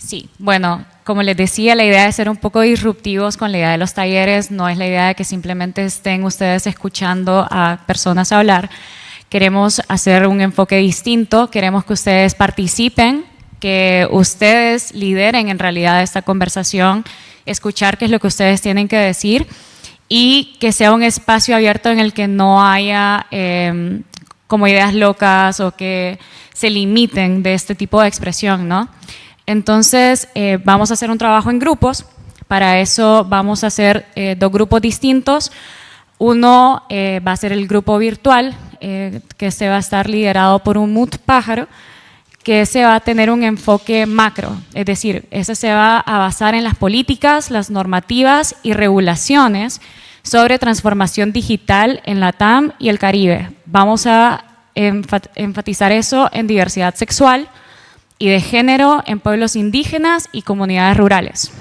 Sí, bueno, como les decía, la idea de ser un poco disruptivos con la idea de los talleres no es la idea de que simplemente estén ustedes escuchando a personas hablar. Queremos hacer un enfoque distinto, queremos que ustedes participen, que ustedes lideren en realidad esta conversación, escuchar qué es lo que ustedes tienen que decir y que sea un espacio abierto en el que no haya como ideas locas o que se limiten de este tipo de expresión, ¿no? Entonces, vamos a hacer un trabajo en grupos. Para eso vamos a hacer dos grupos distintos. Uno va a ser el grupo virtual, que se va a estar liderado por un MUT pájaro, que se va a tener un enfoque macro, es decir, ese se va a basar en las políticas, las normativas y regulaciones sobre transformación digital en la TAM y el Caribe. Vamos a enfatizar eso en diversidad sexual y de género en pueblos indígenas y comunidades rurales.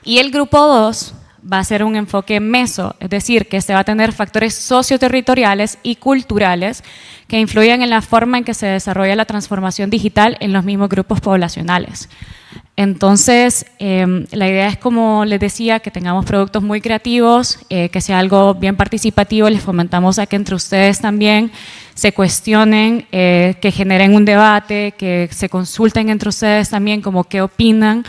Y el grupo 2 va a ser un enfoque meso, es decir, que este va a tener factores socioterritoriales y culturales que influyen en la forma en que se desarrolla la transformación digital en los mismos grupos poblacionales. Entonces, la idea es, como les decía, que tengamos productos muy creativos, que sea algo bien participativo. Les fomentamos a que entre ustedes también se cuestionen, que generen un debate, que se consulten entre ustedes también como qué opinan,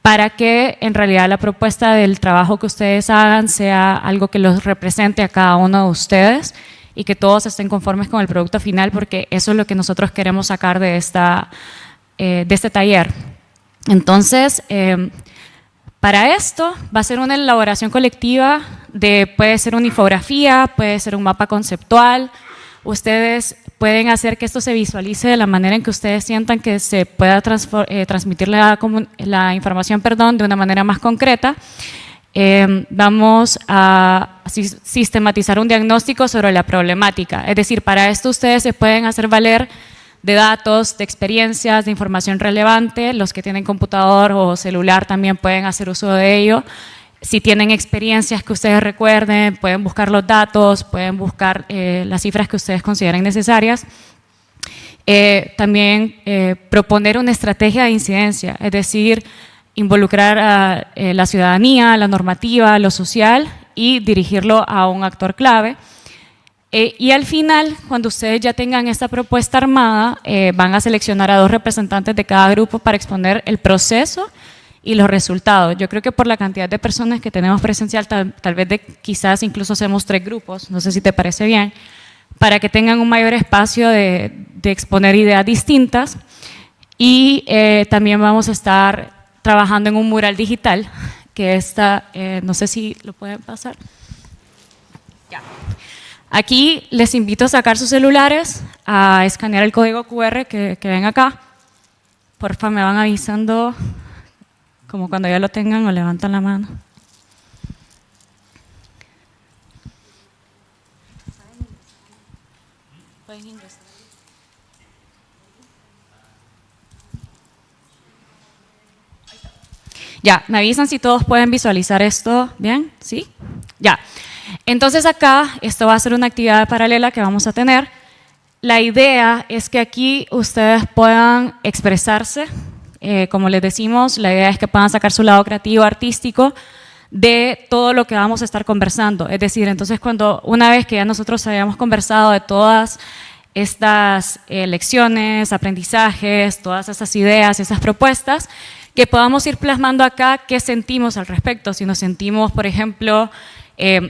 para que en realidad la propuesta del trabajo que ustedes hagan sea algo que los represente a cada uno de ustedes y que todos estén conformes con el producto final, porque eso es lo que nosotros queremos sacar de este taller. Entonces, para esto va a ser una elaboración colectiva puede ser una infografía, puede ser un mapa conceptual. Ustedes pueden hacer que esto se visualice de la manera en que ustedes sientan que se pueda transmitir la información, de una manera más concreta. Vamos a sistematizar un diagnóstico sobre la problemática. Es decir, para esto ustedes se pueden hacer valer de datos, de experiencias, de información relevante. Los que tienen computador o celular también pueden hacer uso de ello. Si tienen experiencias que ustedes recuerden, pueden buscar los datos, pueden buscar las cifras que ustedes consideren necesarias. También proponer una estrategia de incidencia, es decir, involucrar a la ciudadanía, la normativa, lo social y dirigirlo a un actor clave. Y al final, cuando ustedes ya tengan esta propuesta armada, van a seleccionar a 2 representantes de cada grupo para exponer el proceso y los resultados. Yo creo que por la cantidad de personas que tenemos presencial, tal vez quizás incluso hacemos 3 grupos, no sé si te parece bien, para que tengan un mayor espacio de exponer ideas distintas. Y también vamos a estar trabajando en un mural digital, que no sé si lo pueden pasar. Ya. Aquí les invito a sacar sus celulares, a escanear el código QR que ven acá. Porfa, me van avisando como cuando ya lo tengan o levantan la mano. Pueden ingresar. Ya, me avisan si todos pueden visualizar esto. ¿Bien? ¿Sí? Ya. Entonces acá, esto va a ser una actividad paralela que vamos a tener. La idea es que aquí ustedes puedan expresarse. Como les decimos, la idea es que puedan sacar su lado creativo, artístico, de todo lo que vamos a estar conversando. Es decir, entonces una vez que ya nosotros hayamos conversado de todas estas lecciones, aprendizajes, todas esas ideas, esas propuestas, que podamos ir plasmando acá qué sentimos al respecto. Si nos sentimos, por ejemplo,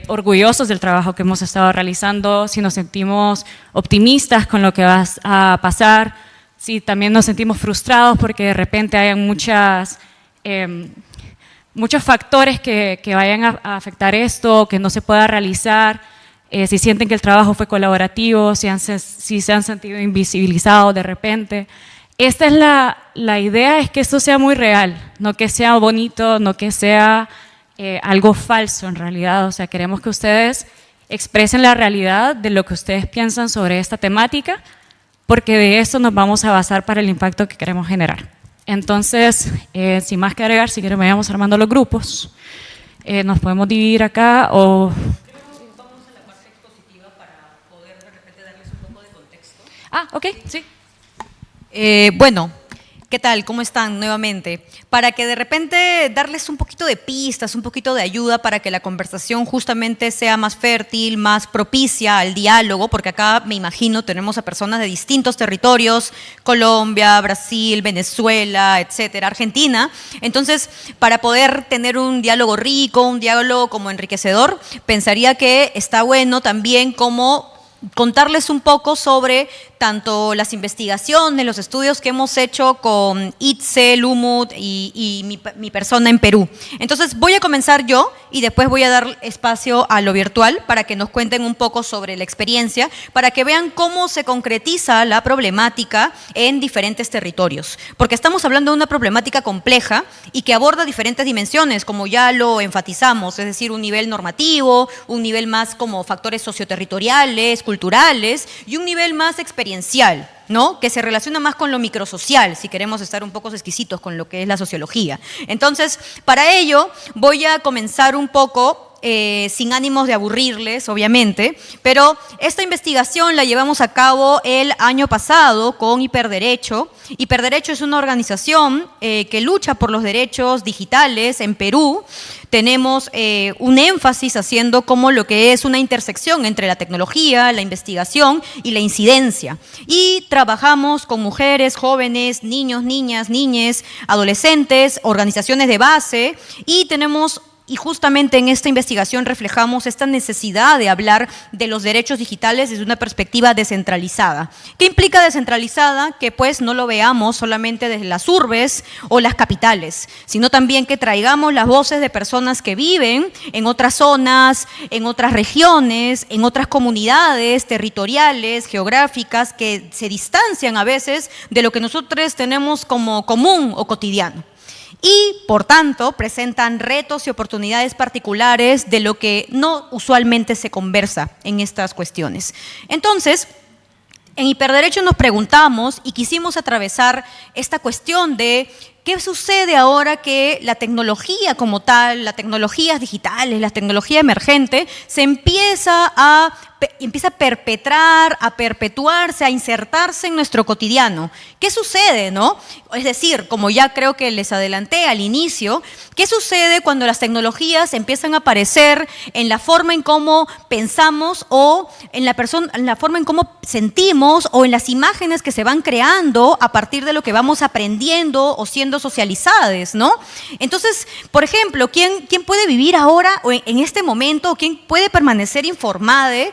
orgullosos del trabajo que hemos estado realizando, si nos sentimos optimistas con lo que va a pasar, si también nos sentimos frustrados porque de repente hay muchos factores que vayan a afectar esto, que no se pueda realizar, si sienten que el trabajo fue colaborativo, si se han sentido invisibilizados de repente. Esta es la idea, es que esto sea muy real, no que sea bonito, no que sea algo falso en realidad. O sea, queremos que ustedes expresen la realidad de lo que ustedes piensan sobre esta temática, porque de eso nos vamos a basar para el impacto que queremos generar. Entonces, sin más que agregar, si quieren vayamos armando los grupos. Nos podemos dividir acá o... Vamos a la parte expositiva para poder de repente darles un poco de contexto. Ah, ok, sí. Bueno, ¿Qué tal? ¿Cómo están nuevamente? Para que de repente darles un poquito de pistas, un poquito de ayuda para que la conversación justamente sea más fértil, más propicia al diálogo, porque acá me imagino tenemos a personas de distintos territorios, Colombia, Brasil, Venezuela, etcétera, Argentina. Entonces, para poder tener un diálogo rico, un diálogo como enriquecedor, pensaría que está bueno también como contarles un poco sobre tanto las investigaciones, los estudios que hemos hecho con ITSE, Lumut y mi persona en Perú. Entonces voy a comenzar yo y después voy a dar espacio a lo virtual para que nos cuenten un poco sobre la experiencia, para que vean cómo se concretiza la problemática en diferentes territorios. Porque estamos hablando de una problemática compleja y que aborda diferentes dimensiones, como ya lo enfatizamos, es decir, un nivel normativo, un nivel más como factores socioterritoriales, culturales y un nivel más experiencial, ¿no? Que se relaciona más con lo microsocial, si queremos estar un poco exquisitos con lo que es la sociología. Entonces, para ello, voy a comenzar un poco sin ánimos de aburrirles, obviamente, pero esta investigación la llevamos a cabo el año pasado con Hiperderecho. Hiperderecho es una organización que lucha por los derechos digitales en Perú. Tenemos un énfasis haciendo como lo que es una intersección entre la tecnología, la investigación y la incidencia. Y trabajamos con mujeres, jóvenes, niños, niñas, niñes, adolescentes, organizaciones de base y tenemos... Y justamente en esta investigación reflejamos esta necesidad de hablar de los derechos digitales desde una perspectiva descentralizada. ¿Qué implica descentralizada? Que pues no lo veamos solamente desde las urbes o las capitales, sino también que traigamos las voces de personas que viven en otras zonas, en otras regiones, en otras comunidades territoriales, geográficas, que se distancian a veces de lo que nosotros tenemos como común o cotidiano. Y, por tanto, presentan retos y oportunidades particulares de lo que no usualmente se conversa en estas cuestiones. Entonces, en Hiperderecho nos preguntamos y quisimos atravesar esta cuestión de ¿qué sucede ahora que la tecnología como tal, las tecnologías digitales, la tecnología emergente, se empieza a perpetrar, a perpetuarse, a insertarse en nuestro cotidiano? ¿Qué sucede, no? Es decir, como ya creo que les adelanté al inicio, ¿qué sucede cuando las tecnologías empiezan a aparecer en la forma en cómo pensamos o en la forma en cómo sentimos o en las imágenes que se van creando a partir de lo que vamos aprendiendo o siendo socializadas, ¿no? Entonces, por ejemplo, ¿quién puede vivir ahora o en este momento, quién puede permanecer informada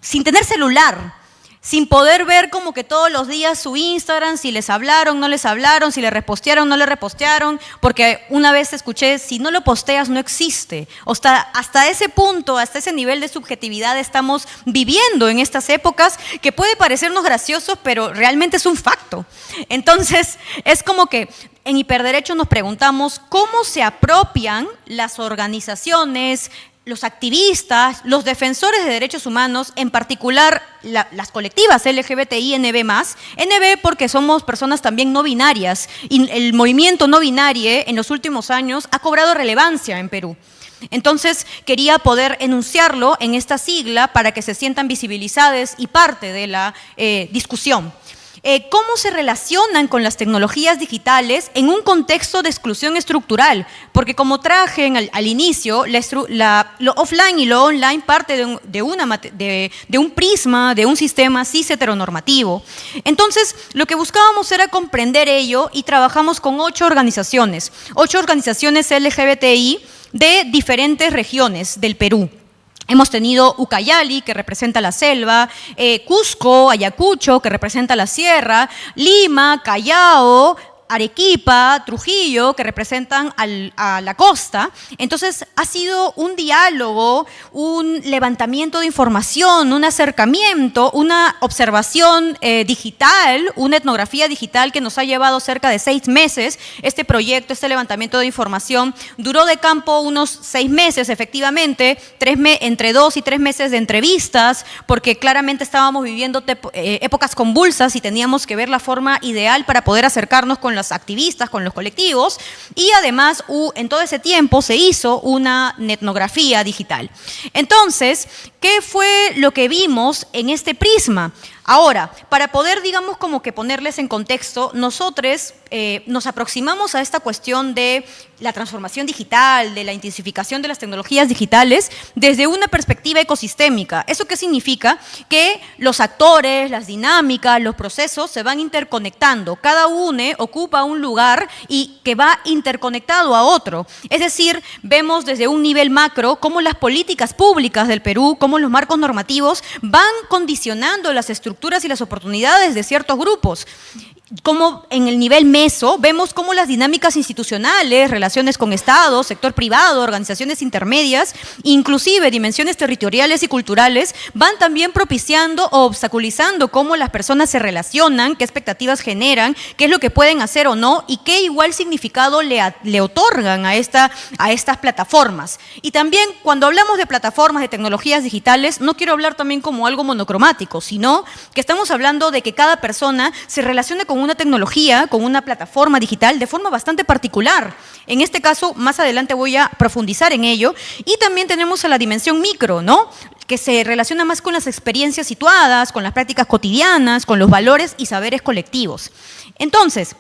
sin tener celular, sin poder ver como que todos los días su Instagram, si les hablaron, no les hablaron, si le repostearon, no le repostearon? Porque una vez escuché, si no lo posteas no existe. Hasta ese punto, hasta ese nivel de subjetividad estamos viviendo en estas épocas, que puede parecernos graciosos, pero realmente es un facto. Entonces, es como que en Hiperderecho nos preguntamos cómo se apropian las organizaciones, los activistas, los defensores de derechos humanos, en particular las colectivas LGBTI, NB+, NB porque somos personas también no binarias, y el movimiento no binario en los últimos años ha cobrado relevancia en Perú. Entonces, quería poder enunciarlo en esta sigla para que se sientan visibilizadas y parte de la discusión. ¿Cómo se relacionan con las tecnologías digitales en un contexto de exclusión estructural? Porque como traje al inicio, lo offline y lo online parte de un prisma, de un sistema cis heteronormativo. Entonces, lo que buscábamos era comprender ello y trabajamos con 8 organizaciones LGBTI de diferentes regiones del Perú. Hemos tenido Ucayali, que representa la selva, Cusco, Ayacucho, que representa la sierra, Lima, Callao, Arequipa, Trujillo, que representan a la costa. Entonces, ha sido un diálogo, un levantamiento de información, un acercamiento, una observación digital, una etnografía digital que nos ha llevado cerca de 6 meses. Este proyecto, este levantamiento de información, duró de campo unos 6 meses, efectivamente, entre 2 y 3 meses de entrevistas, porque claramente estábamos viviendo épocas convulsas y teníamos que ver la forma ideal para poder acercarnos con los activistas, con los colectivos, y además en todo ese tiempo se hizo una etnografía digital. Entonces, ¿qué fue lo que vimos en este prisma? Ahora, para poder, digamos, como que ponerles en contexto, nosotros nos aproximamos a esta cuestión de la transformación digital, de la intensificación de las tecnologías digitales, desde una perspectiva ecosistémica. ¿Eso qué significa? Que los actores, las dinámicas, los procesos se van interconectando. Cada uno ocupa un lugar y que va interconectado a otro. Es decir, vemos desde un nivel macro cómo las políticas públicas del Perú, cómo los marcos normativos van condicionando las estructuras y las oportunidades de ciertos grupos. Como en el nivel meso, vemos cómo las dinámicas institucionales, relaciones con Estado, sector privado, organizaciones intermedias, inclusive dimensiones territoriales y culturales, van también propiciando o obstaculizando cómo las personas se relacionan, qué expectativas generan, qué es lo que pueden hacer o no y qué igual significado le otorgan a estas plataformas. Y también cuando hablamos de plataformas, de tecnologías digitales, no quiero hablar también como algo monocromático, sino que estamos hablando de que cada persona se relacione con una tecnología, con una plataforma digital de forma bastante particular. En este caso, más adelante voy a profundizar en ello. Y también tenemos a la dimensión micro, ¿no?, que se relaciona más con las experiencias situadas, con las prácticas cotidianas, con los valores y saberes colectivos. Entonces,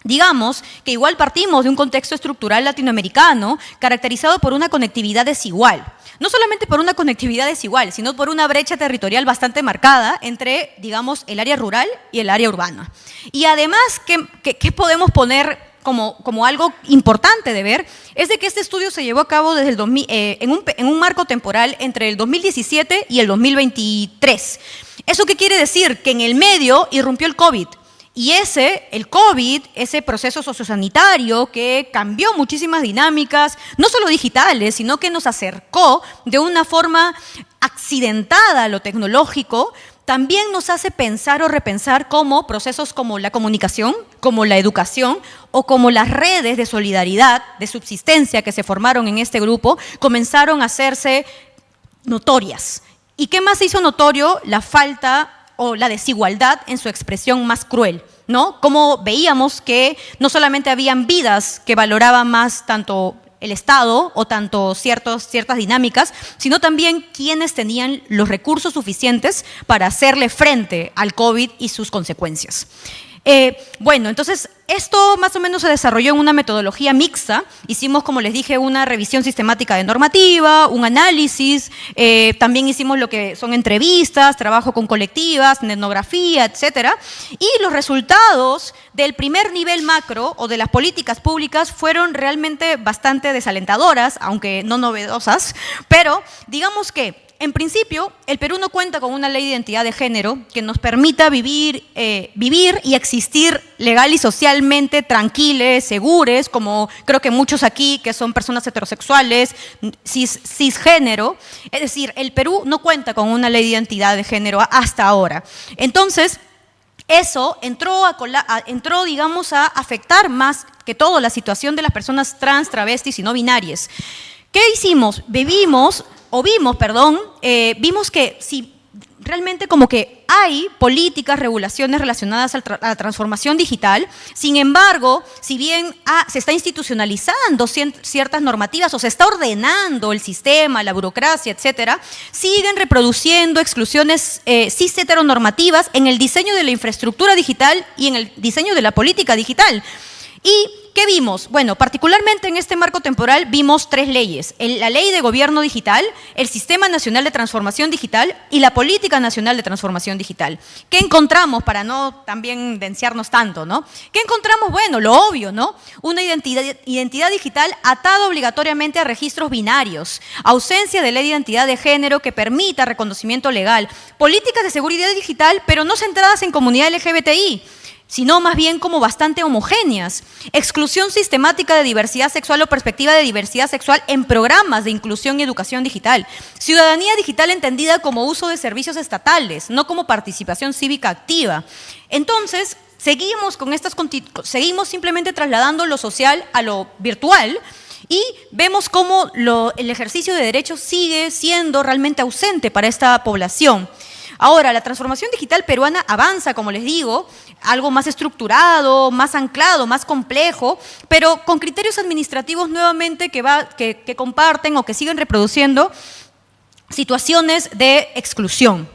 digamos que igual partimos de un contexto estructural latinoamericano caracterizado por una conectividad desigual. No solamente por una conectividad desigual, sino por una brecha territorial bastante marcada entre, digamos, el área rural y el área urbana. Y además, ¿qué podemos poner como algo importante de ver? Es de que este estudio se llevó a cabo desde en un marco temporal entre el 2017 y el 2023. ¿Eso qué quiere decir? Que en el medio irrumpió el COVID. Y el COVID, ese proceso sociosanitario que cambió muchísimas dinámicas, no solo digitales, sino que nos acercó de una forma accidentada a lo tecnológico, también nos hace pensar o repensar cómo procesos como la comunicación, como la educación o como las redes de solidaridad, de subsistencia que se formaron en este grupo, comenzaron a hacerse notorias. ¿Y qué más se hizo notorio? La falta o la desigualdad en su expresión más cruel, ¿no? Como veíamos que no solamente habían vidas que valoraban más tanto el Estado o tanto ciertas dinámicas, sino también quienes tenían los recursos suficientes para hacerle frente al COVID y sus consecuencias. Bueno, entonces esto más o menos se desarrolló en una metodología mixta. Hicimos, como les dije, una revisión sistemática de normativa, un análisis, también hicimos lo que son entrevistas, trabajo con colectivas, etnografía, etcétera. Y los resultados del primer nivel macro o de las políticas públicas fueron realmente bastante desalentadoras, aunque no novedosas, pero digamos que en principio, el Perú no cuenta con una ley de identidad de género que nos permita vivir y existir legal y socialmente tranquiles, seguros, como creo que muchos aquí que son personas heterosexuales, cisgénero. Es decir, el Perú no cuenta con una ley de identidad de género hasta ahora. Entonces, eso entró, digamos, a afectar más que todo la situación de las personas trans, travestis y no binarias. ¿Qué hicimos? Vimos que si realmente como que hay políticas, regulaciones relacionadas a la transformación digital, sin embargo, si bien se está institucionalizando ciertas normativas o se está ordenando el sistema, la burocracia, etcétera, siguen reproduciendo exclusiones cis heteronormativas en el diseño de la infraestructura digital y en el diseño de la política digital. ¿Y qué vimos? Bueno, particularmente en este marco temporal vimos 3 leyes: la Ley de Gobierno Digital, el Sistema Nacional de Transformación Digital y la Política Nacional de Transformación Digital. ¿Qué encontramos para no también densiarnos tanto, no? ¿Qué encontramos? Bueno, lo obvio, ¿no? Una identidad digital atada obligatoriamente a registros binarios, ausencia de ley de identidad de género que permita reconocimiento legal, políticas de seguridad digital, pero no centradas en comunidad LGBTI, sino más bien como bastante homogéneas, exclusión sistemática de diversidad sexual o perspectiva de diversidad sexual en programas de inclusión y educación digital, ciudadanía digital entendida como uso de servicios estatales, no como participación cívica activa. Entonces, seguimos simplemente trasladando lo social a lo virtual y vemos cómo el ejercicio de derechos sigue siendo realmente ausente para esta población. Ahora, la transformación digital peruana avanza, como les digo, algo más estructurado, más anclado, más complejo, pero con criterios administrativos nuevamente que comparten o que siguen reproduciendo situaciones de exclusión.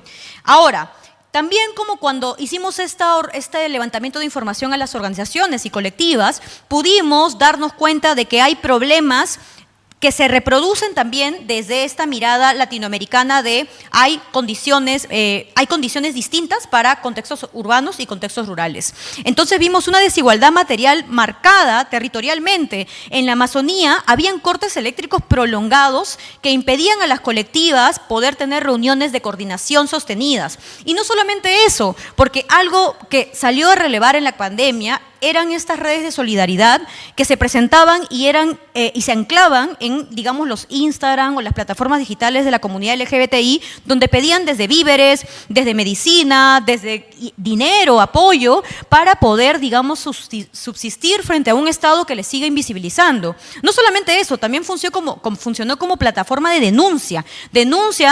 Ahora, También como cuando hicimos este levantamiento de información a las organizaciones y colectivas, pudimos darnos cuenta de que hay problemas que se reproducen también desde esta mirada latinoamericana de hay condiciones distintas para contextos urbanos y contextos rurales. Entonces vimos una desigualdad material marcada territorialmente. En la Amazonía habían cortes eléctricos prolongados que impedían a las colectivas poder tener reuniones de coordinación sostenidas. Y no solamente eso, porque algo que salió a relevar en la pandemia eran estas redes de solidaridad que se presentaban y se anclaban en, digamos, los Instagram o las plataformas digitales de la comunidad LGBTI, donde pedían desde víveres, desde medicina, desde dinero, apoyo, para poder, digamos, subsistir frente a un Estado que les sigue invisibilizando. No solamente eso, también funcionó como plataforma de denuncia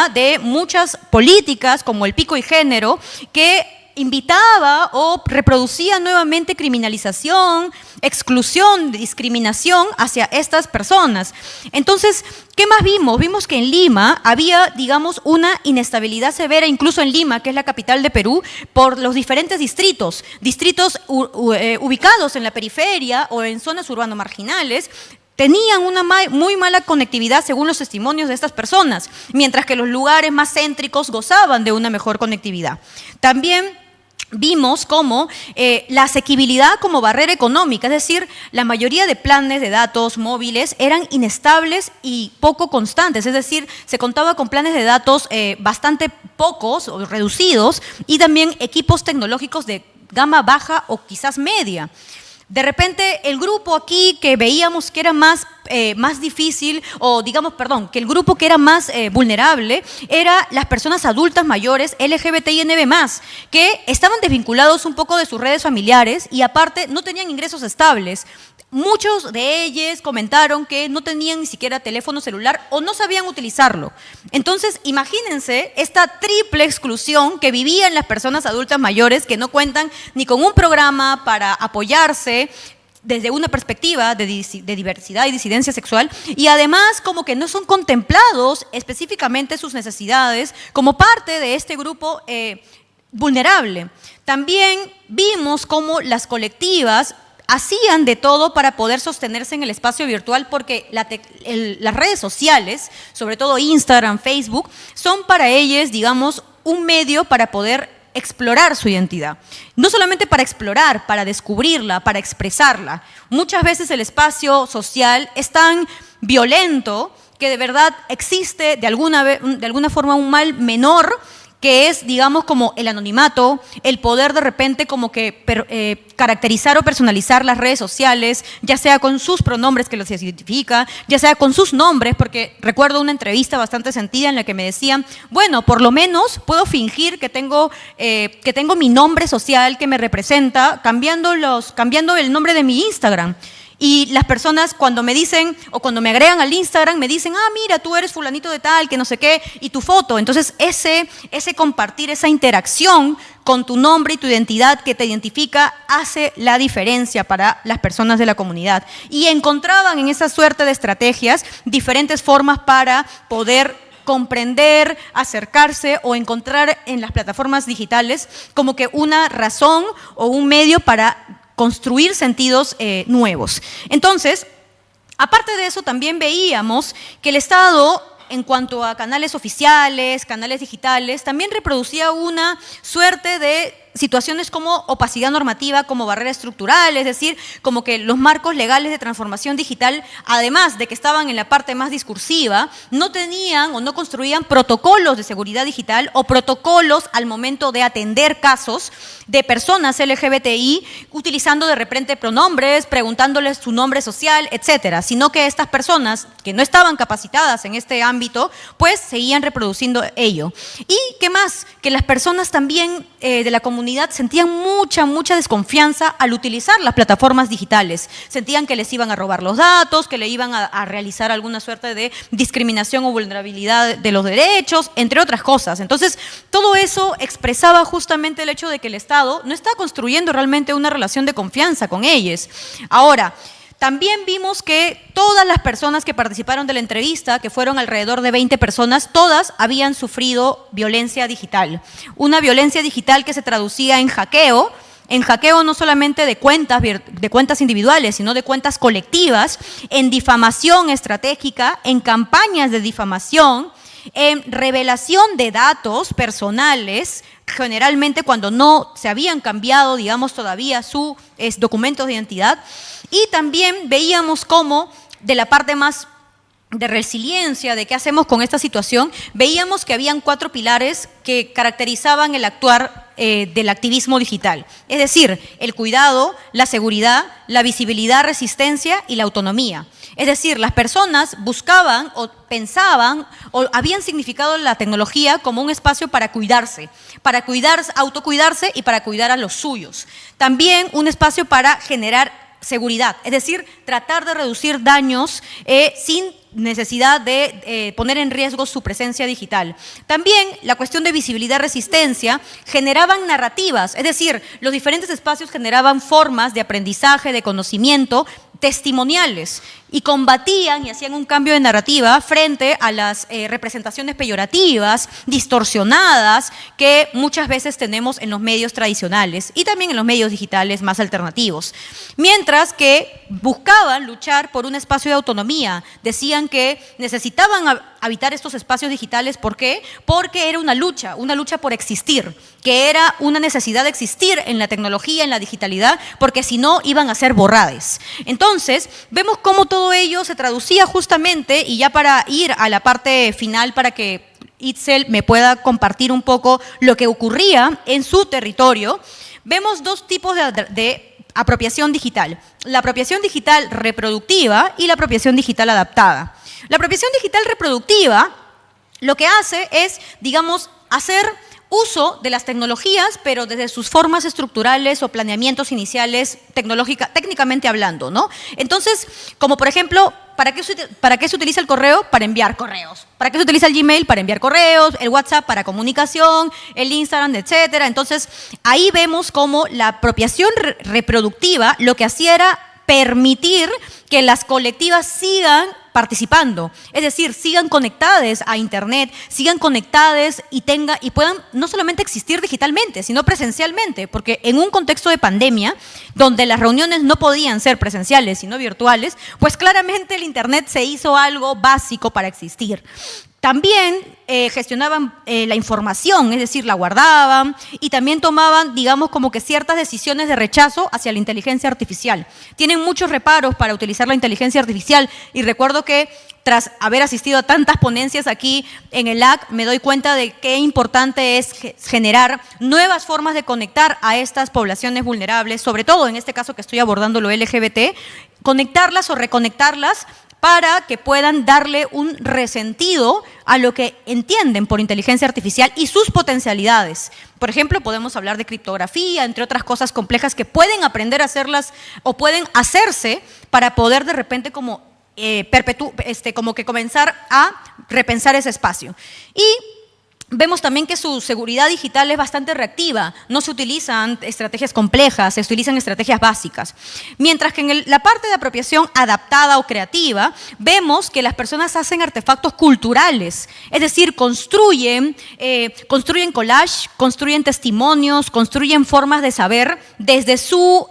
de muchas políticas como el pico y género que invitaba o reproducía nuevamente criminalización, exclusión, discriminación hacia estas personas. Entonces, ¿qué más vimos? Vimos que en Lima había, digamos, una inestabilidad severa, incluso en Lima, que es la capital de Perú, por los diferentes distritos ubicados en la periferia o en zonas urbano-marginales, tenían una muy mala conectividad según los testimonios de estas personas, mientras que los lugares más céntricos gozaban de una mejor conectividad. También vimos cómo la asequibilidad como barrera económica, es decir, la mayoría de planes de datos móviles eran inestables y poco constantes, es decir, se contaba con planes de datos bastante pocos o reducidos y también equipos tecnológicos de gama baja o quizás media. De repente, el grupo aquí que veíamos que era más difícil, o digamos, perdón, que el grupo que era más vulnerable era las personas adultas mayores LGBTINB+, que estaban desvinculados un poco de sus redes familiares y aparte no tenían ingresos estables. Muchos de ellos comentaron que no tenían ni siquiera teléfono celular o no sabían utilizarlo. Entonces, imagínense esta triple exclusión que vivían las personas adultas mayores que no cuentan ni con un programa para apoyarse desde una perspectiva de diversidad y disidencia sexual, y además como que no son contemplados específicamente sus necesidades como parte de este grupo vulnerable. También vimos cómo las colectivas hacían de todo para poder sostenerse en el espacio virtual porque las redes sociales, sobre todo Instagram, Facebook, son para ellos, digamos, un medio para poder explorar su identidad. No solamente para explorar, para descubrirla, para expresarla. Muchas veces el espacio social es tan violento que de verdad existe de alguna forma un mal menor que es, digamos, como el anonimato, el poder de repente como que caracterizar o personalizar las redes sociales, ya sea con sus pronombres que los identifica, ya sea con sus nombres, porque recuerdo una entrevista bastante sentida en la que me decían, bueno, por lo menos puedo fingir que tengo mi nombre social que me representa, cambiando el nombre de mi Instagram. Y las personas cuando me dicen o cuando me agregan al Instagram me dicen, mira, tú eres fulanito de tal, que no sé qué, y tu foto. Entonces ese compartir, esa interacción con tu nombre y tu identidad que te identifica hace la diferencia para las personas de la comunidad. Y encontraban en esa suerte de estrategias diferentes formas para poder comprender, acercarse o encontrar en las plataformas digitales como que una razón o un medio para construir sentidos nuevos. Entonces, aparte de eso, también veíamos que el Estado, en cuanto a canales oficiales, canales digitales, también reproducía una suerte de situaciones como opacidad normativa, como barrera estructural, es decir, como que los marcos legales de transformación digital, además de que estaban en la parte más discursiva, no tenían o no construían protocolos de seguridad digital o protocolos al momento de atender casos de personas LGBTI, utilizando de repente pronombres, preguntándoles su nombre social, etcétera, sino que estas personas que no estaban capacitadas en este ámbito, pues seguían reproduciendo ello. ¿Y qué más? Que las personas también de la comunidad sentían mucha desconfianza al utilizar las plataformas digitales. Sentían que les iban a robar los datos, que le iban a realizar alguna suerte de discriminación o vulnerabilidad de los derechos, entre otras cosas. Entonces, todo eso expresaba justamente el hecho de que el Estado no está construyendo realmente una relación de confianza con ellos. Ahora, también vimos que todas las personas que participaron de la entrevista, que fueron alrededor de 20 personas, todas habían sufrido violencia digital. Una violencia digital que se traducía en hackeo no solamente de cuentas individuales, sino de cuentas colectivas, en difamación estratégica, en campañas de difamación, en revelación de datos personales, generalmente cuando no se habían cambiado, digamos, todavía sus documentos de identidad. Y también veíamos cómo, de la parte más de resiliencia, de qué hacemos con esta situación, veíamos que habían 4 pilares que caracterizaban el actuar del activismo digital. Es decir, el cuidado, la seguridad, la visibilidad, resistencia y la autonomía. Es decir, las personas buscaban o pensaban o habían significado la tecnología como un espacio para cuidarse, autocuidarse y para cuidar a los suyos. También un espacio para generar seguridad, es decir, tratar de reducir daños sin necesidad de poner en riesgo su presencia digital. También la cuestión de visibilidad, resistencia, generaban narrativas, es decir, los diferentes espacios generaban formas de aprendizaje, de conocimiento, testimoniales, y combatían y hacían un cambio de narrativa frente a las representaciones peyorativas, distorsionadas, que muchas veces tenemos en los medios tradicionales y también en los medios digitales más alternativos. Mientras que buscaban luchar por un espacio de autonomía, decían que necesitaban habitar estos espacios digitales. ¿Por qué? Porque era una lucha por existir, que era una necesidad de existir en la tecnología, en la digitalidad, porque si no iban a ser borrades. Entonces, vemos cómo todo ello se traducía justamente, y ya para ir a la parte final, para que Itzel me pueda compartir un poco lo que ocurría en su territorio, vemos 2 tipos de apropiación digital. La apropiación digital reproductiva y la apropiación digital adaptada. La apropiación digital reproductiva lo que hace es, digamos, hacer uso de las tecnologías, pero desde sus formas estructurales o planeamientos iniciales, técnicamente hablando, ¿no? Entonces, como por ejemplo, ¿para qué se utiliza el correo? Para enviar correos. ¿Para qué se utiliza el Gmail? Para enviar correos, el WhatsApp para comunicación, el Instagram, etcétera. Entonces, ahí vemos cómo la apropiación reproductiva lo que hacía era permitir que las colectivas sigan participando, es decir, sigan conectadas a Internet, sigan conectadas y puedan no solamente existir digitalmente, sino presencialmente, porque en un contexto de pandemia, donde las reuniones no podían ser presenciales, sino virtuales, pues claramente el Internet se hizo algo básico para existir. También gestionaban la información, es decir, la guardaban, y también tomaban, digamos, como que ciertas decisiones de rechazo hacia la inteligencia artificial. Tienen muchos reparos para utilizar la inteligencia artificial, y recuerdo que tras haber asistido a tantas ponencias aquí en el LAC, me doy cuenta de qué importante es generar nuevas formas de conectar a estas poblaciones vulnerables, sobre todo en este caso que estoy abordando lo LGBT, conectarlas o reconectarlas para que puedan darle un resentido a lo que entienden por inteligencia artificial y sus potencialidades. Por ejemplo, podemos hablar de criptografía, entre otras cosas complejas que pueden aprender a hacerlas o pueden hacerse para poder de repente como que comenzar a repensar ese espacio. Y vemos también que su seguridad digital es bastante reactiva, no se utilizan estrategias complejas, se utilizan estrategias básicas. Mientras que en la parte de apropiación adaptada o creativa, vemos que las personas hacen artefactos culturales, es decir, construyen collage, construyen testimonios, construyen formas de saber desde su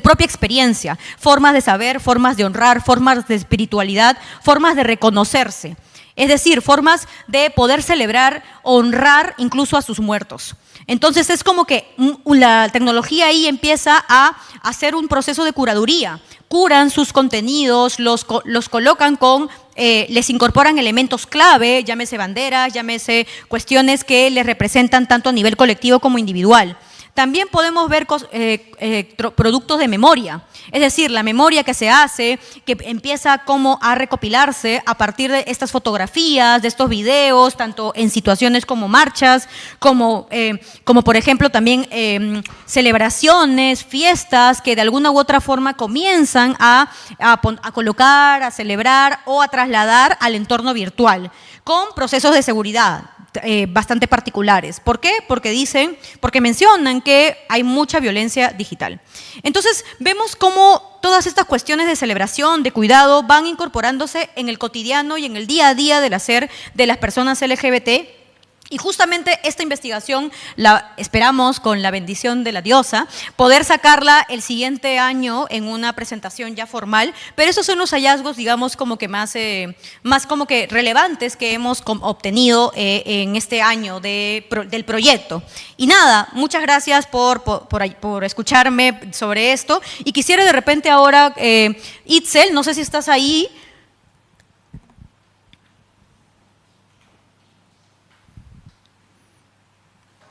propia experiencia, formas de saber, formas de honrar, formas de espiritualidad, formas de reconocerse. Es decir, formas de poder celebrar, honrar incluso a sus muertos. Entonces es como que la tecnología ahí empieza a hacer un proceso de curaduría. Curan sus contenidos, los colocan les incorporan elementos clave, llámese banderas, llámese cuestiones que les representan tanto a nivel colectivo como individual. También podemos ver productos de memoria, es decir, la memoria que se hace, que empieza como a recopilarse a partir de estas fotografías, de estos videos, tanto en situaciones como marchas, como por ejemplo también celebraciones, fiestas que de alguna u otra forma comienzan a colocar, a celebrar o a trasladar al entorno virtual, con procesos de seguridad. bastante particulares. ¿Por qué? Porque mencionan que hay mucha violencia digital. Entonces, vemos cómo todas estas cuestiones de celebración, de cuidado, van incorporándose en el cotidiano y en el día a día del hacer de las personas LGBT. Y justamente esta investigación la esperamos, con la bendición de la diosa, poder sacarla el siguiente año en una presentación ya formal, pero esos son los hallazgos, digamos, como que más como que relevantes que hemos obtenido en este año del proyecto. Y nada, muchas gracias por escucharme sobre esto, y quisiera de repente ahora, Itzel, no sé si estás ahí.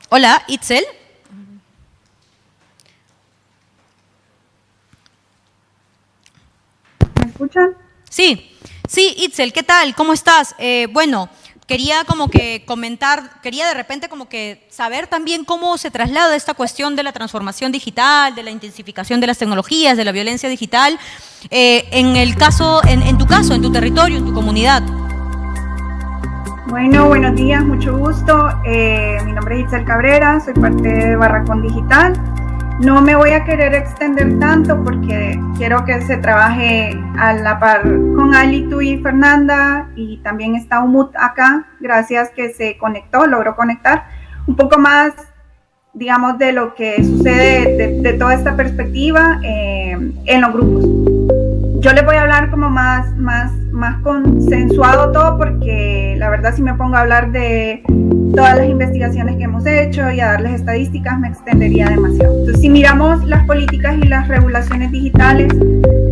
Hola, Itzel. ¿Me escuchan? Sí, Itzel, ¿qué tal? ¿Cómo estás? Bueno, quería de repente como que saber también cómo se traslada esta cuestión de la transformación digital, de la intensificación de las tecnologías, de la violencia digital, en tu territorio, en tu comunidad. Bueno, buenos días, mucho gusto. Mi nombre es Itzel Cabrera, soy parte de Barracón Digital. No me voy a querer extender tanto porque quiero que se trabaje a la par con Ali, tú y Fernanda, y también está Umut acá, gracias que se logró conectar un poco más, digamos, de lo que sucede de toda esta perspectiva en los grupos. Yo les voy a hablar como más consensuado todo, porque la verdad si me pongo a hablar de todas las investigaciones que hemos hecho y a darles estadísticas me extendería demasiado. Entonces, si miramos las políticas y las regulaciones digitales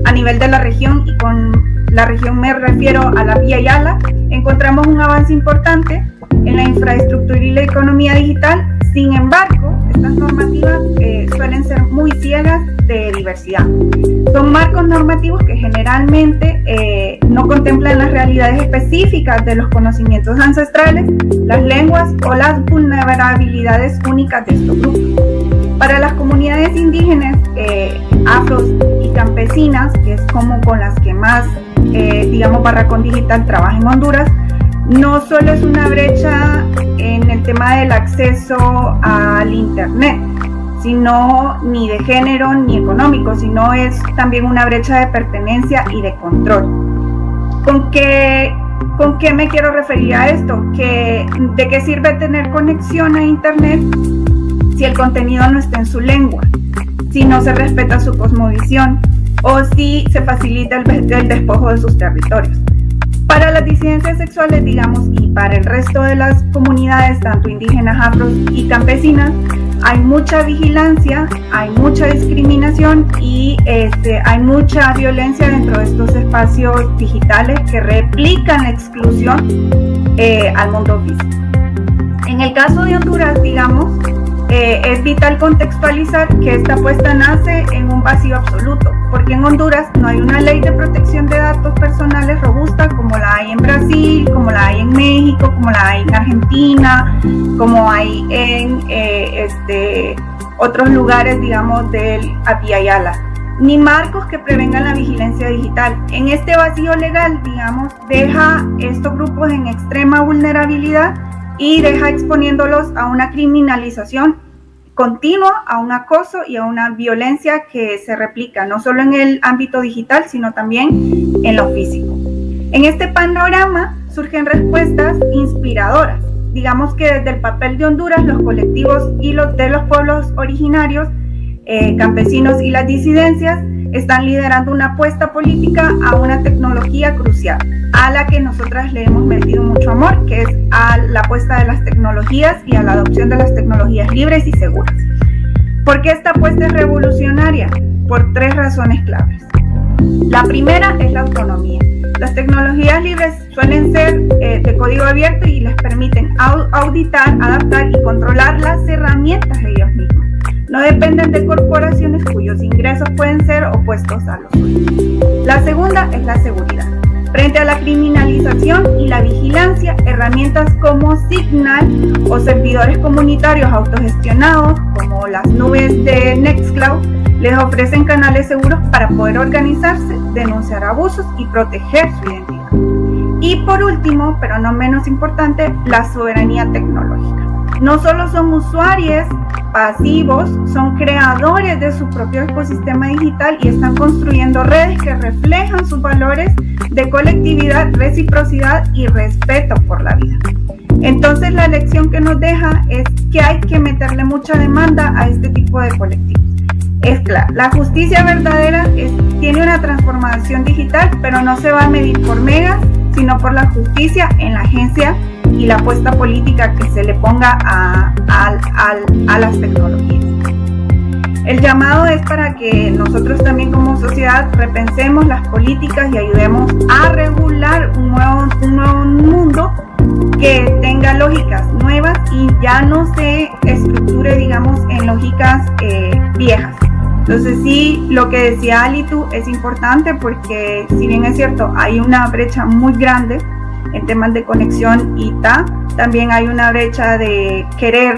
a nivel de la región, y con la región me refiero a la Vía Yala, encontramos un avance importante en la infraestructura y la economía digital. Sin embargo, estas normativas suelen ser muy ciegas de diversidad. Son marcos normativos que generalmente no contemplan las realidades específicas de los conocimientos ancestrales, las lenguas o las vulnerabilidades únicas de estos grupos. Para las comunidades indígenas, afros y campesinas, que es como con las que más, digamos, Barracón Digital trabaja en Honduras, no solo es una brecha en el tema del acceso al Internet, sino ni de género ni económico, sino es también una brecha de pertenencia y de control. ¿Con qué me quiero referir a esto? ¿De qué sirve tener conexión a Internet si el contenido no está en su lengua, si no se respeta su cosmovisión o si se facilita el despojo de sus territorios? Para las disidencias sexuales, digamos, y para el resto de las comunidades, tanto indígenas, afros y campesinas, hay mucha vigilancia, hay mucha discriminación y hay mucha violencia dentro de estos espacios digitales que replican la exclusión al mundo físico. En el caso de Honduras, digamos, es vital contextualizar que esta apuesta nace en un vacío absoluto, porque en Honduras no hay una ley de protección de datos personales robusta como la hay en Brasil, como la hay en México, como la hay en Argentina, como hay en otros lugares, digamos, del Vía Yala, ni marcos que prevengan la vigilancia digital. En este vacío legal, digamos, deja estos grupos en extrema vulnerabilidad y deja exponiéndolos a una criminalización continua, a un acoso y a una violencia que se replica no solo en el ámbito digital, sino también en lo físico. En este panorama surgen respuestas inspiradoras. Digamos que desde el papel de Honduras, los colectivos y de los pueblos originarios, campesinos y las disidencias están liderando una apuesta política a una tecnología crucial, a la que nosotras le hemos metido mucho amor, que es a la apuesta de las tecnologías y a la adopción de las tecnologías libres y seguras. ¿Por qué esta apuesta es revolucionaria? Por 3 razones claves. La primera es la autonomía. Las tecnologías libres suelen ser de código abierto y les permiten auditar, adaptar y controlar las herramientas de ellos mismos. No dependen de corporaciones cuyos ingresos pueden ser opuestos a los suyos. La segunda es la seguridad. Frente a la criminalización y la vigilancia, herramientas como Signal o servidores comunitarios autogestionados, como las nubes de Nextcloud, les ofrecen canales seguros para poder organizarse, denunciar abusos y proteger su identidad. Y por último, pero no menos importante, la soberanía tecnológica. No solo son usuarios pasivos, son creadores de su propio ecosistema digital y están construyendo redes que reflejan sus valores de colectividad, reciprocidad y respeto por la vida. Entonces la lección que nos deja es que hay que meterle mucha demanda a este tipo de colectivos. Es claro, la justicia verdadera tiene una transformación digital, pero no se va a medir por megas, sino por la justicia en la agencia y la apuesta política que se le ponga a las tecnologías. El llamado es para que nosotros también como sociedad repensemos las políticas y ayudemos a regular un nuevo mundo que tenga lógicas nuevas y ya no se estructure, digamos, en lógicas viejas. Entonces sí, lo que decía Alitu es importante porque si bien es cierto, hay una brecha muy grande en temas de conexión y también hay una brecha de querer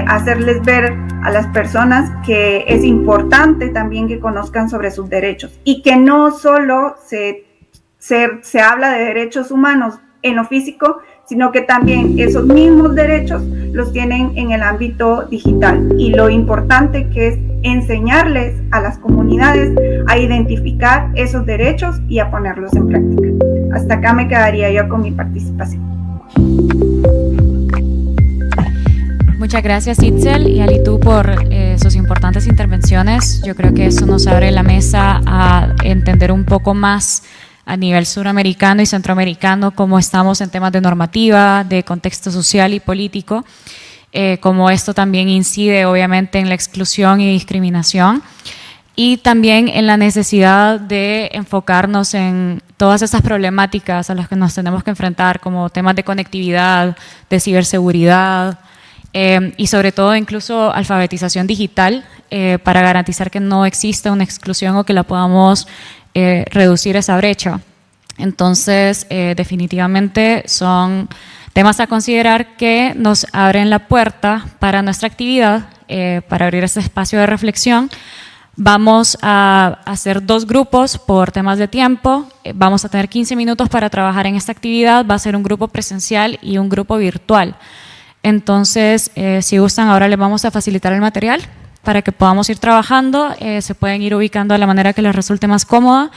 hacerles ver a las personas que es importante también que conozcan sobre sus derechos y que no solo se habla de derechos humanos en lo físico, sino que también esos mismos derechos los tienen en el ámbito digital. Y lo importante que es enseñarles a las comunidades a identificar esos derechos y a ponerlos en práctica. Hasta acá me quedaría yo con mi participación. Muchas gracias, Itzel y Alitu, por sus importantes intervenciones. Yo creo que eso nos abre la mesa a entender un poco más a nivel suramericano y centroamericano cómo estamos en temas de normativa, de contexto social y político, cómo esto también incide obviamente en la exclusión y discriminación y también en la necesidad de enfocarnos en todas estas problemáticas a las que nos tenemos que enfrentar, como temas de conectividad, de ciberseguridad y sobre todo incluso alfabetización digital para garantizar que no exista una exclusión o que la podamos reducir esa brecha. Entonces, definitivamente son temas a considerar que nos abren la puerta para nuestra actividad, para abrir este espacio de reflexión. Vamos a hacer 2 grupos por temas de tiempo. Vamos a tener 15 minutos para trabajar en esta actividad. Va a ser un grupo presencial y un grupo virtual. Entonces, si gustan, ahora les vamos a facilitar el material para que podamos ir trabajando, se pueden ir ubicando de la manera que les resulte más cómoda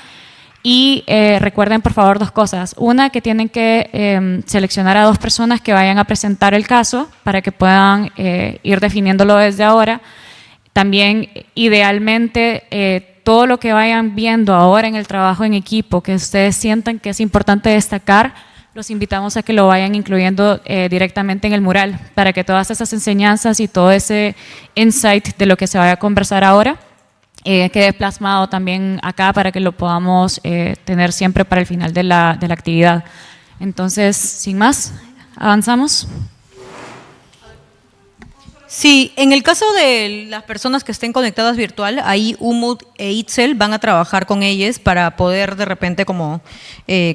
y recuerden por favor 2 cosas. Una, que tienen que seleccionar a 2 personas que vayan a presentar el caso para que puedan ir definiéndolo desde ahora. También idealmente todo lo que vayan viendo ahora en el trabajo en equipo, que ustedes sientan que es importante destacar, los invitamos a que lo vayan incluyendo directamente en el mural para que todas esas enseñanzas y todo ese insight de lo que se vaya a conversar ahora quede plasmado también acá para que lo podamos tener siempre para el final de la actividad. Entonces, sin más, avanzamos. Sí, en el caso de las personas que estén conectadas virtual, ahí Umut e Itzel van a trabajar con ellas para poder de repente como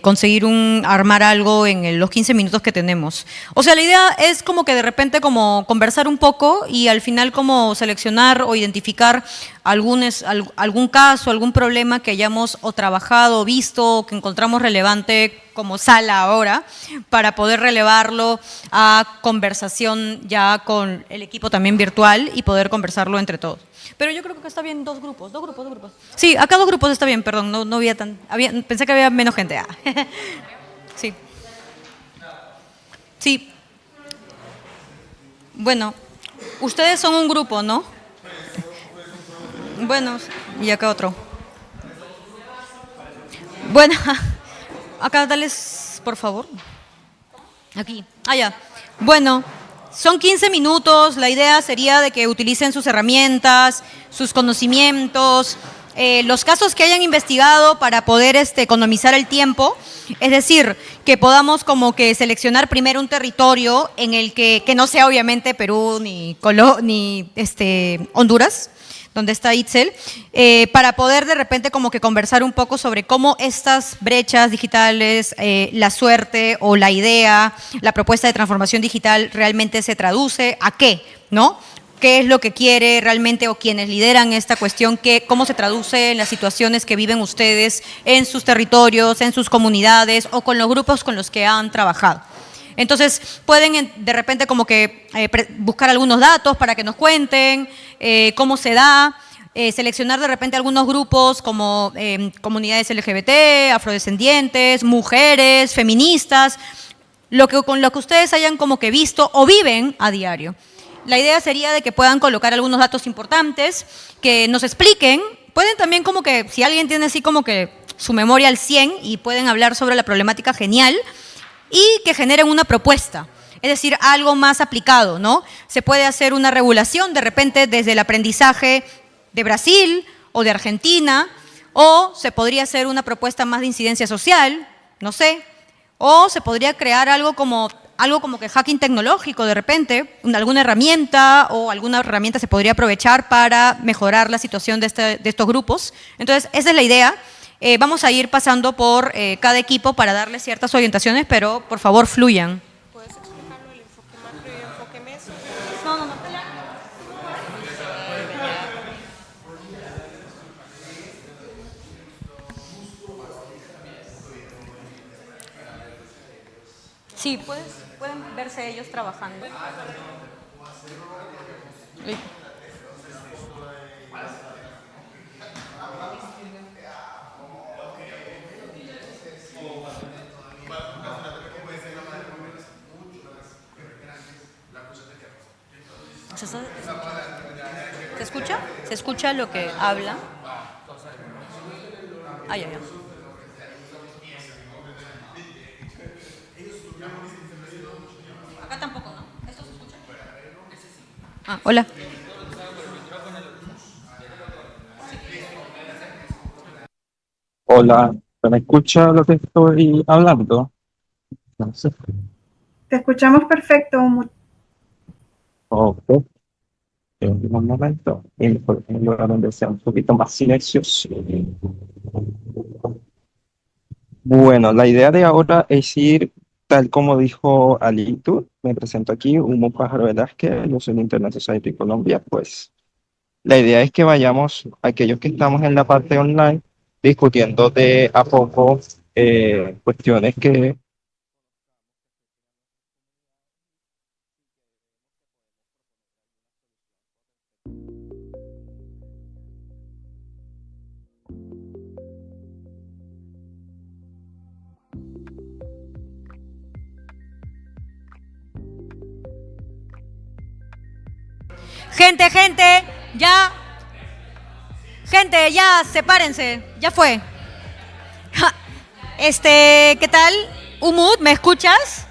conseguir armar algo en los 15 minutos que tenemos. O sea, la idea es como que de repente como conversar un poco y al final como seleccionar o identificar algún caso, algún problema que hayamos o trabajado, o visto, o que encontramos relevante como sala ahora, para poder relevarlo a conversación ya con el equipo también virtual y poder conversarlo entre todos. Pero yo creo que está bien 2 grupos. Sí, acá 2 grupos está bien, perdón, no había pensé que había menos gente. Sí. Sí. Bueno, ustedes son un grupo, ¿no? Bueno, y acá otro. Bueno, acá dales, por favor. Aquí. Ya. Bueno, son 15 minutos. La idea sería de que utilicen sus herramientas, sus conocimientos, los casos que hayan investigado para poder economizar el tiempo. Es decir, que podamos como que seleccionar primero un territorio en el que no sea obviamente Perú ni Honduras, donde está Itzel, para poder de repente como que conversar un poco sobre cómo estas brechas digitales, la suerte o la idea, la propuesta de transformación digital realmente se traduce a qué, ¿no? qué es lo que quiere realmente o quienes lideran esta cuestión, cómo se traduce en las situaciones que viven ustedes en sus territorios, en sus comunidades o con los grupos con los que han trabajado. Entonces, pueden de repente como que buscar algunos datos para que nos cuenten cómo se da, seleccionar de repente algunos grupos como comunidades LGBT, afrodescendientes, mujeres, feministas, con lo que ustedes hayan como que visto o viven a diario. La idea sería de que puedan colocar algunos datos importantes, que nos expliquen, pueden también como que, si alguien tiene así como que su memoria al 100 y pueden hablar sobre la problemática, genial, y que generen una propuesta, es decir, algo más aplicado, ¿no? Se puede hacer una regulación de repente desde el aprendizaje de Brasil o de Argentina, o se podría hacer una propuesta más de incidencia social, no sé, o se podría crear algo como que hacking tecnológico de repente, alguna herramienta o alguna herramienta se podría aprovechar para mejorar la situación de estos grupos. Entonces, esa es la idea. Vamos a ir pasando por cada equipo para darles ciertas orientaciones, pero por favor fluyan. ¿Puedes explicarlo el enfoque macro y el enfoque meso? No. Sí, pueden verse ellos trabajando. ¿Se escucha? ¿Se escucha lo que habla? Ya. Acá tampoco, ¿no? ¿Esto se escucha? Hola. Hola, ¿se me escucha lo que estoy hablando? No sé. Te escuchamos perfecto. Ok, en un momento, por un lugar donde sea un poquito más silencioso. Bueno, la idea de ahora es ir, tal como dijo Alitu, me presento aquí, Humo Pájaro Velázquez, yo soy de Internet Society Colombia, pues la idea es que vayamos, aquellos que estamos en la parte online, discutiendo de a poco cuestiones que... Gente, ya. Gente, ya, sepárense. Ya fue. ¿Qué tal? Umut, ¿me escuchas?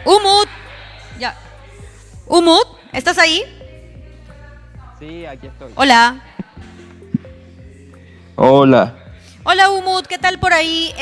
Umut. Ya. Umut, ¿estás ahí? Sí, aquí estoy. Hola. Hola. Hola Umut, ¿qué tal por ahí?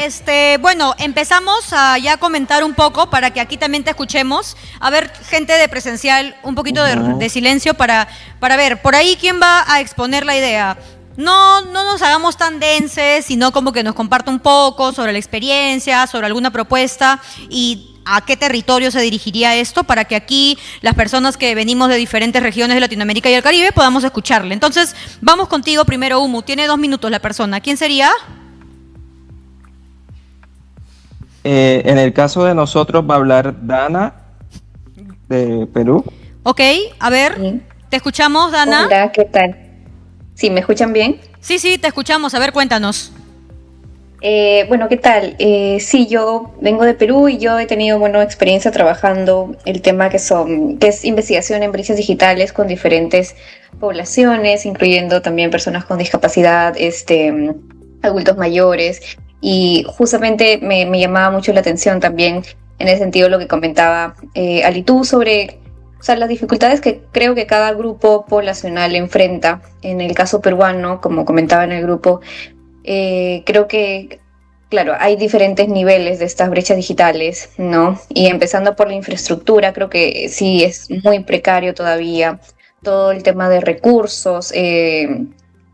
Bueno, empezamos a ya comentar un poco para que aquí también te escuchemos. A ver, gente de presencial, un poquito de silencio para ver, por ahí quién va a exponer la idea. No nos hagamos tan denses, sino como que nos comparta un poco sobre la experiencia, sobre alguna propuesta y a qué territorio se dirigiría esto para que aquí las personas que venimos de diferentes regiones de Latinoamérica y el Caribe podamos escucharle. Entonces, vamos contigo primero, Humu. Tiene 2 minutos la persona. ¿Quién sería? En el caso de nosotros va a hablar Dana, de Perú. Ok, a ver, Sí. te escuchamos, Dana. Hola, ¿qué tal? ¿Sí me escuchan bien? Sí, te escuchamos. A ver, cuéntanos. Bueno, ¿qué tal? Sí, yo vengo de Perú y yo he tenido, experiencia trabajando el tema que es investigación en brechas digitales con diferentes poblaciones, incluyendo también personas con discapacidad, adultos mayores, y justamente me llamaba mucho la atención también en el sentido de lo que comentaba Alitu sobre, o sea, las dificultades que creo que cada grupo poblacional enfrenta. En el caso peruano, como comentaba en el grupo, creo que, claro, hay diferentes niveles de estas brechas digitales, ¿no? Y empezando por la infraestructura, creo que sí es muy precario todavía todo el tema de recursos que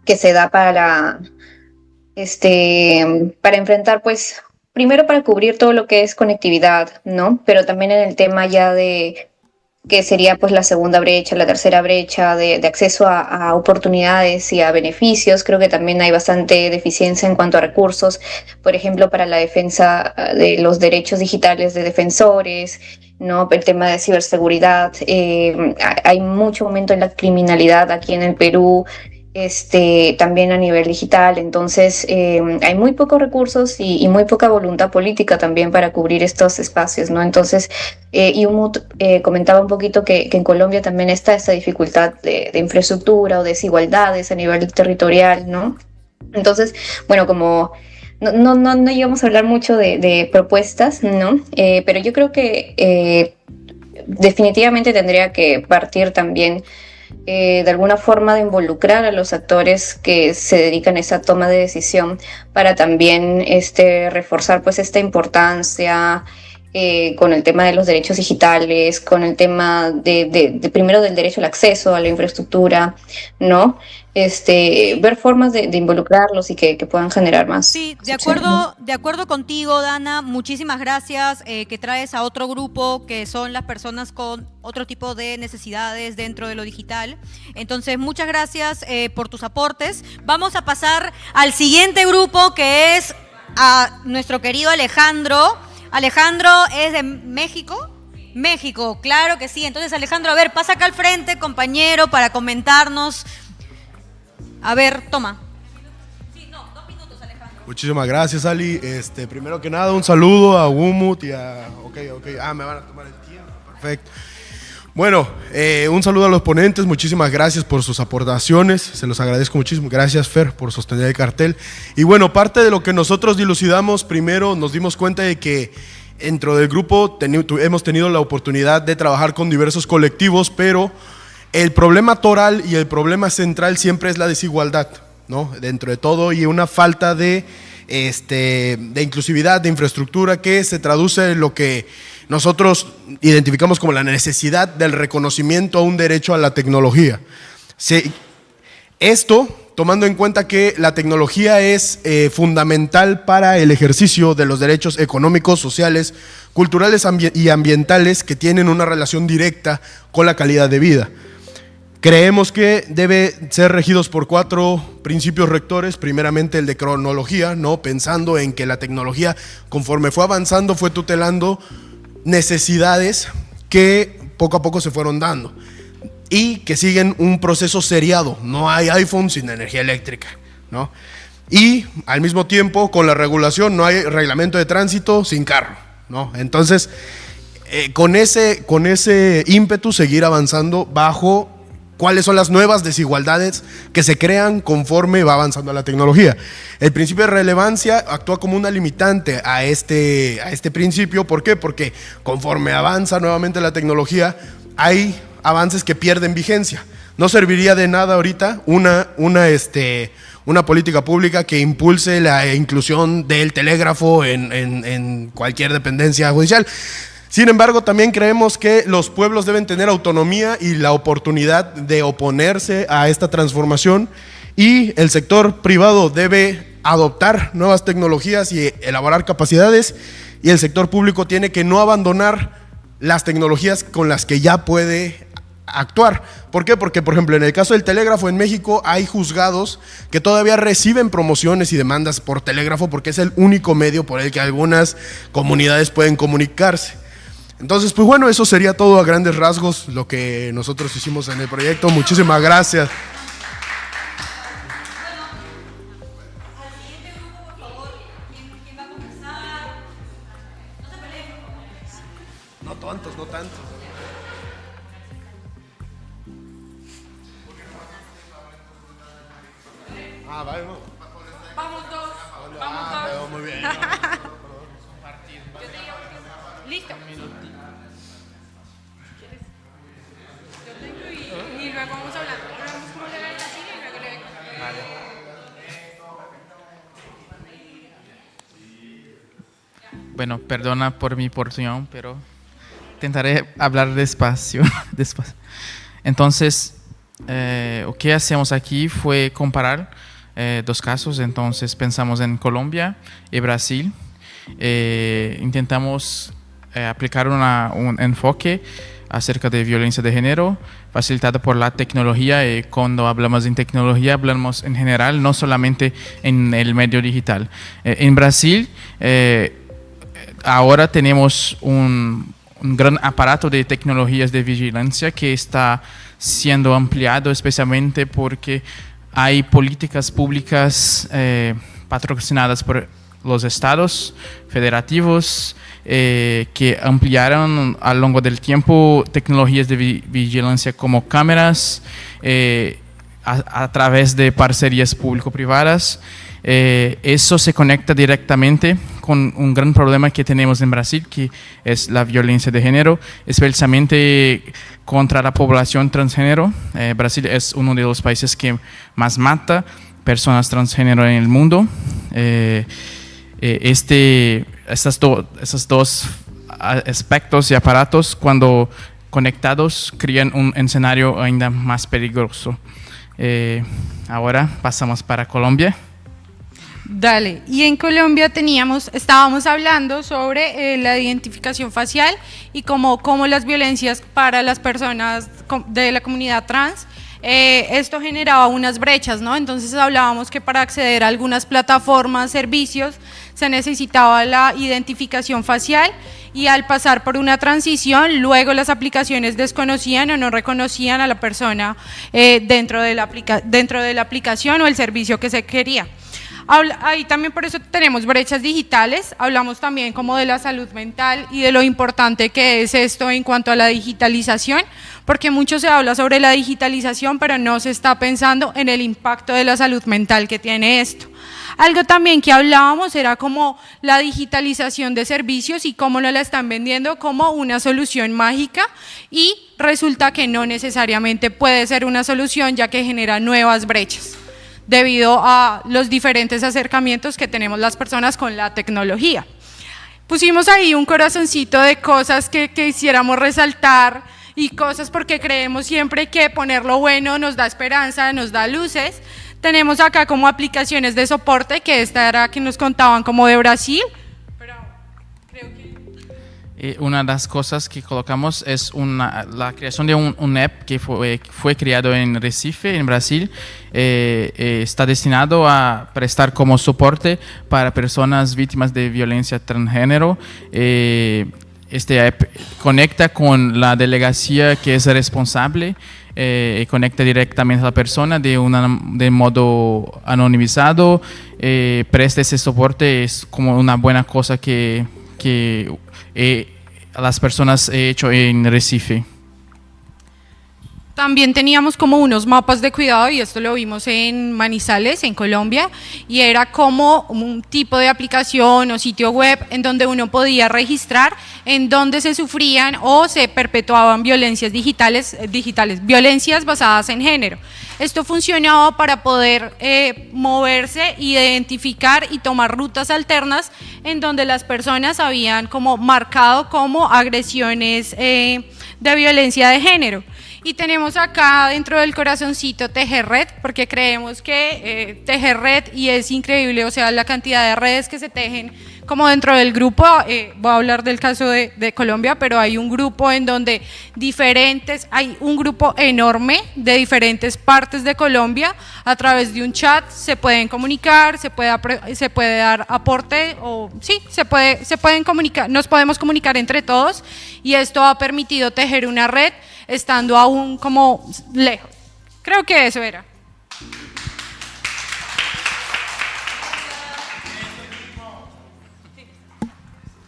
se da para enfrentar, pues, primero para cubrir todo lo que es conectividad, ¿no? Pero también en el tema ya de que sería pues la segunda brecha, la tercera brecha de acceso a oportunidades y a beneficios. Creo que también hay bastante deficiencia en cuanto a recursos, por ejemplo, para la defensa de los derechos digitales de defensores, ¿no? El tema de ciberseguridad. Hay mucho aumento en la criminalidad aquí en el Perú, también a nivel digital. Entonces, hay muy pocos recursos y muy poca voluntad política también para cubrir estos espacios, ¿no? Entonces, Umut comentaba un poquito que en Colombia también está esta dificultad de infraestructura o desigualdades a nivel territorial, ¿no? Entonces, bueno, como no íbamos a hablar mucho de propuestas, ¿no? Pero yo creo que definitivamente tendría que partir también de alguna forma de involucrar a los actores que se dedican a esa toma de decisión para también reforzar pues esta importancia con el tema de los derechos digitales, con el tema de primero del derecho al acceso a la infraestructura, ¿no? Ver formas de involucrarlos y que puedan generar más. Sí, sociedad. de acuerdo contigo, Dana. Muchísimas gracias que traes a otro grupo que son las personas con otro tipo de necesidades dentro de lo digital. Entonces, muchas gracias por tus aportes. Vamos a pasar al siguiente grupo, que es a nuestro querido Alejandro. Alejandro es de México. México, claro que sí. Entonces, Alejandro, a ver, pasa acá al frente, compañero, para comentarnos. A ver, toma. Muchísimas gracias, Ali. Primero que nada, un saludo a Umut y a... Ok. Me van a tomar el tiempo. Perfecto. Bueno, un saludo a los ponentes. Muchísimas gracias por sus aportaciones. Se los agradezco muchísimo. Gracias, Fer, por sostener el cartel. Y bueno, parte de lo que nosotros dilucidamos, primero nos dimos cuenta de que dentro del grupo hemos tenido la oportunidad de trabajar con diversos colectivos, pero el problema toral y el problema central siempre es la desigualdad, ¿no? Dentro de todo, y una falta de inclusividad, de infraestructura, que se traduce en lo que nosotros identificamos como la necesidad del reconocimiento a un derecho a la tecnología. Esto tomando en cuenta que la tecnología es fundamental para el ejercicio de los derechos económicos, sociales, culturales y ambientales que tienen una relación directa con la calidad de vida. Creemos que debe ser regidos por 4 principios rectores. Primeramente, el de cronología, ¿no? Pensando en que la tecnología, conforme fue avanzando, fue tutelando necesidades que poco a poco se fueron dando y que siguen un proceso seriado. No hay iPhone sin energía eléctrica, ¿no? Y al mismo tiempo, con la regulación, no hay reglamento de tránsito sin carro, ¿no? Entonces, con ese ímpetu, seguir avanzando bajo cuáles son las nuevas desigualdades que se crean conforme va avanzando la tecnología. El principio de relevancia actúa como una limitante a este principio. ¿Por qué? Porque conforme avanza nuevamente la tecnología, hay avances que pierden vigencia. No serviría de nada ahorita una política pública que impulse la inclusión del telégrafo en cualquier dependencia judicial. Sin embargo, también creemos que los pueblos deben tener autonomía y la oportunidad de oponerse a esta transformación, y el sector privado debe adoptar nuevas tecnologías y elaborar capacidades, y el sector público tiene que no abandonar las tecnologías con las que ya puede actuar. ¿Por qué? Porque, por ejemplo, en el caso del telégrafo en México hay juzgados que todavía reciben promociones y demandas por telégrafo porque es el único medio por el que algunas comunidades pueden comunicarse. Entonces, pues bueno, eso sería todo a grandes rasgos lo que nosotros hicimos en el proyecto. Muchísimas gracias. No tantos. Vale, no. Vamos dos. Muy bien. Listo. Y luego vamos hablando. Vamos cómo le va el casino y luego le... Bueno, perdona por mi porción, pero intentaré hablar despacio. Entonces, lo que hacemos aquí fue comparar 2 casos. Entonces, pensamos en Colombia y Brasil. Intentamos aplicar un enfoque acerca de violencia de género, facilitada por la tecnología. Y cuando hablamos de tecnología, hablamos en general, no solamente en el medio digital. En Brasil, ahora tenemos un gran aparato de tecnologías de vigilancia que está siendo ampliado, especialmente porque hay políticas públicas patrocinadas por los estados federativos que ampliaron a lo largo del tiempo tecnologías de vigilancia como cámaras a través de parcerías público-privadas. Eso se conecta directamente con un gran problema que tenemos en Brasil, que es la violencia de género, especialmente contra la población transgénero. Brasil es uno de los países que más mata personas transgénero en el mundo. Esos dos aspectos y aparatos, cuando conectados, crean un escenario ainda más peligroso. Ahora pasamos para Colombia. Dale, y en Colombia estábamos hablando sobre la identificación facial y cómo las violencias para las personas de la comunidad trans, esto generaba unas brechas, ¿no? Entonces hablábamos que para acceder a algunas plataformas, servicios, se necesitaba la identificación facial, y al pasar por una transición, luego las aplicaciones desconocían o no reconocían a la persona dentro de la aplicación o el servicio que se quería. Ahí también por eso tenemos brechas digitales. Hablamos también como de la salud mental y de lo importante que es esto en cuanto a la digitalización, porque mucho se habla sobre la digitalización, pero no se está pensando en el impacto de la salud mental que tiene esto. Algo también que hablábamos era como la digitalización de servicios y cómo nos la están vendiendo como una solución mágica, y resulta que no necesariamente puede ser una solución, ya que genera nuevas brechas debido a los diferentes acercamientos que tenemos las personas con la tecnología. Pusimos ahí un corazoncito de cosas que quisiéramos resaltar y cosas porque creemos siempre que poner lo bueno nos da esperanza, nos da luces. Tenemos acá como aplicaciones de soporte, que esta era que nos contaban como de Brasil, pero creo que... Una de las cosas que colocamos es la creación de un app que fue creado en Recife, en Brasil. Está destinado a prestar como soporte para personas víctimas de violencia transgénero. Este app conecta con la delegacia que es responsable, y conecta directamente a la persona de modo anonimizado. Presta ese soporte, es como una buena cosa que las personas han hecho en Recife. También teníamos como unos mapas de cuidado, y esto lo vimos en Manizales, en Colombia, y era como un tipo de aplicación o sitio web en donde uno podía registrar en donde se sufrían o se perpetuaban violencias digitales, violencias basadas en género. Esto funcionaba para poder moverse, identificar y tomar rutas alternas en donde las personas habían como marcado como agresiones de violencia de género. Y tenemos acá dentro del corazoncito Tejer Red, porque creemos que Tejer Red, y es increíble, o sea, la cantidad de redes que se tejen como dentro del grupo. Voy a hablar del caso de Colombia, pero hay un grupo en donde hay un grupo enorme de diferentes partes de Colombia. A través de un chat se pueden comunicar, se puede dar aporte, o sí, se pueden comunicar, nos podemos comunicar entre todos, y esto ha permitido tejer una red estando aún como lejos. Creo que eso era.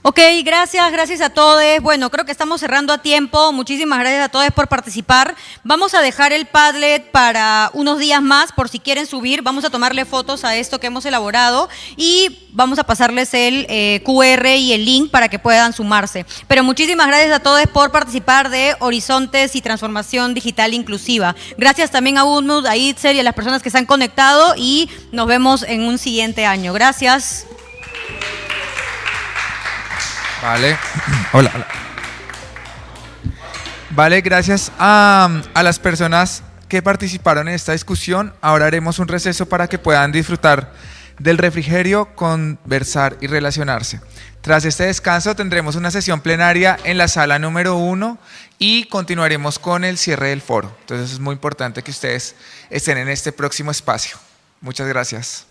Ok, gracias a todos. Bueno, creo que estamos cerrando a tiempo. Muchísimas gracias a todos por participar. Vamos a dejar el Padlet para unos días más, por si quieren subir. Vamos a tomarle fotos a esto que hemos elaborado y vamos a pasarles el QR y el link para que puedan sumarse. Pero muchísimas gracias a todos por participar de Horizontes y Transformación Digital Inclusiva. Gracias también a Unmut, a Itzel y a las personas que se han conectado, y nos vemos en un siguiente año. Gracias. Vale, hola. Vale, gracias a las personas que participaron en esta discusión. Ahora haremos un receso para que puedan disfrutar del refrigerio, conversar y relacionarse. Tras este descanso tendremos una sesión plenaria en la sala número 1 y continuaremos con el cierre del foro. Entonces es muy importante que ustedes estén en este próximo espacio. Muchas gracias.